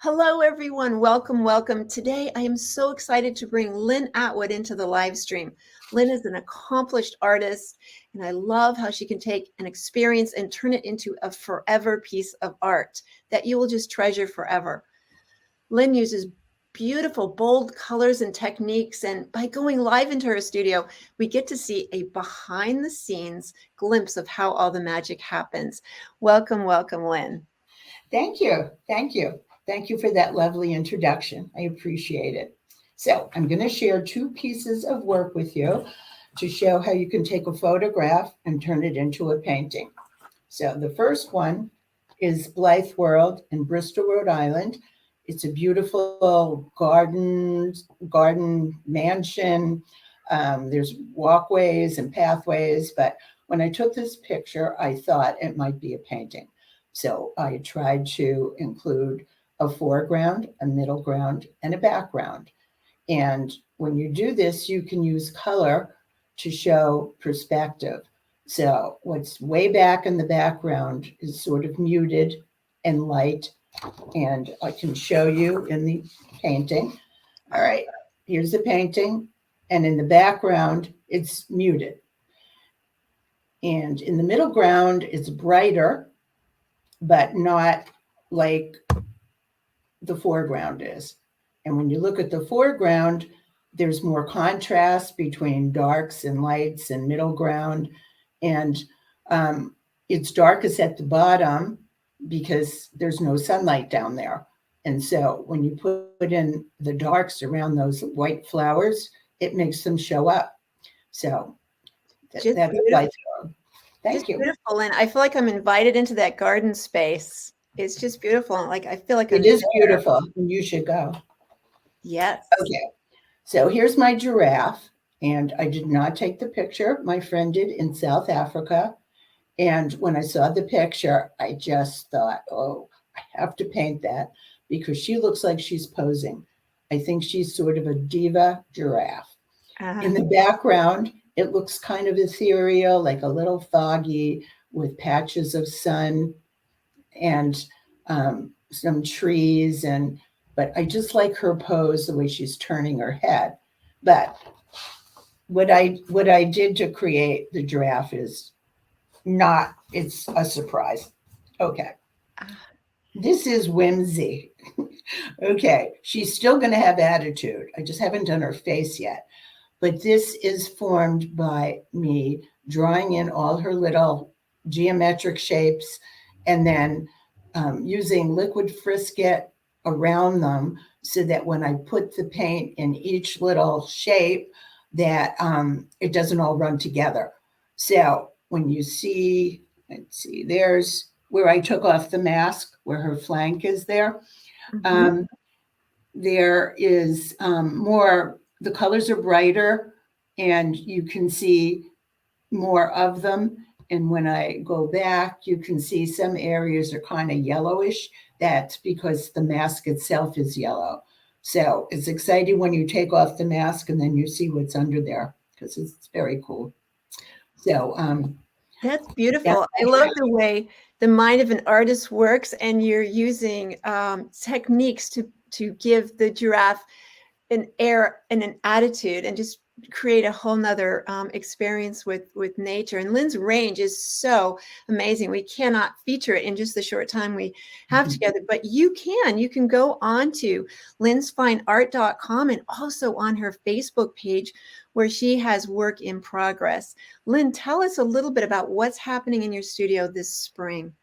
Hello, everyone. Welcome, welcome. Today, I am so excited to bring Lynne Atwood into the live stream. Lynne is an accomplished artist, and I love how she can take an experience and turn it into a forever piece of art that you will just treasure forever. Lynne uses beautiful, bold colors and techniques, and by going live into her studio, we get to see a behind-the-scenes glimpse of how all the magic happens. Welcome, welcome, Lynne. Thank you. Thank you. Thank you for that lovely introduction. I appreciate it. So I'm going to share two pieces of work with you to show how you can take a photograph and turn it into a painting. So the first one is Blythe World in Bristol, Rhode Island. It's a beautiful garden mansion. There's walkways and pathways, but when I took this picture, I thought it might be a painting. So I tried to include a foreground, a middle ground, and a background. And when you do this, you can use color to show perspective. So what's way back in the background is sort of muted and light. And I can show you in the painting. All right, here's the painting. And in the background, it's muted. And in the middle ground, it's brighter, but not like the foreground is. And when you look at the foreground, there's more contrast between darks and lights and middle ground. And it's darkest at the bottom because there's no sunlight down there. And so when you put in the darks around those white flowers, it makes them show up. So that's Blythe. Thank you. Beautiful. And I feel like I'm invited into that garden space. It's just beautiful. Like I feel like it is beautiful. And you should go. Yes. Okay. So here's my giraffe. And I did not take the picture. My friend did in South Africa. And when I saw the picture, I just thought, oh, I have to paint that because she looks like she's posing. I think she's sort of a diva giraffe. In the background, it looks kind of ethereal, like a little foggy with patches of sun and some trees. But I just like her pose, the way she's turning her head. But what I did to create the giraffe is it's a surprise. Okay. This is whimsy. Okay. She's still going to have attitude. I just haven't done her face yet. But this is formed by me drawing in all her little geometric shapes and then using liquid frisket around them so that when I put the paint in each little shape, that it doesn't all run together. So when you see, let's see, there's where I took off the mask, where her flank is there. Mm-hmm. There is more, the colors are brighter and you can see more of them. And when I go back, you can see some areas are kind of yellowish. That's because the mask itself is yellow. So it's exciting when you take off the mask and then you see what's under there because it's very cool. So that's beautiful. I love the way the mind of an artist works, and you're using techniques to give the giraffe an air and an attitude and just create a whole nother experience with nature. And Lynne's range is so amazing. We cannot feature it in just the short time we have together, but you can go on to lynnesfineart.com and also on her Facebook page where she has work in progress. Lynne, tell us a little bit about what's happening in your studio this spring.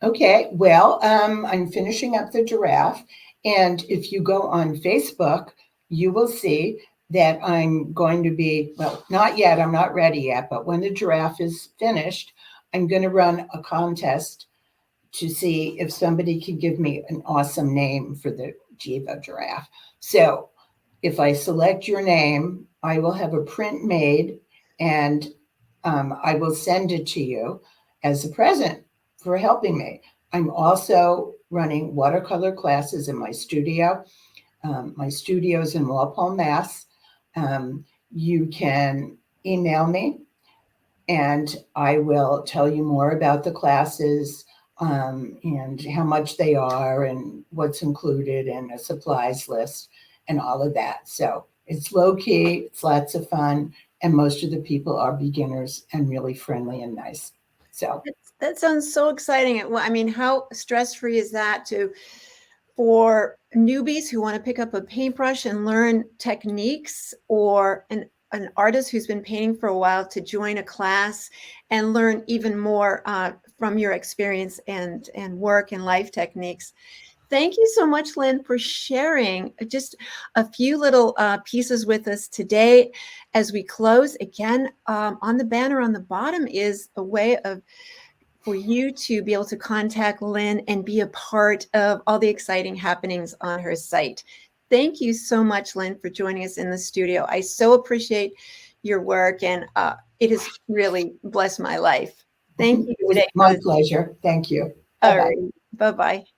Okay, well, I'm finishing up the giraffe. And if you go on Facebook, you will see that I'm going to be, well, not yet, I'm not ready yet, but when the giraffe is finished, I'm going to run a contest to see if somebody can give me an awesome name for the Jiva giraffe. So if I select your name, I will have a print made and I will send it to you as a present for helping me. I'm also running watercolor classes in my studio. My studio's in Walpole, Mass. You can email me and I will tell you more about the classes. and how much they are and what's included and a supplies list and all of that. So it's low key, it's lots of fun, and most of the people are beginners and really friendly and nice. So That sounds so exciting. Well, I mean, how stress-free is that for newbies who want to pick up a paintbrush and learn techniques, or an artist who's been painting for a while to join a class and learn even more from your experience and work and life techniques. Thank you so much, Lynne, for sharing just a few little pieces with us today. As we close, again, on the banner on the bottom is a way for you to be able to contact Lynne and be a part of all the exciting happenings on her site. Thank you so much, Lynne, for joining us in the studio. I so appreciate your work, and it has really blessed my life. Thank you it was today. my pleasure. Thank you. All Bye-bye. right. Bye-bye.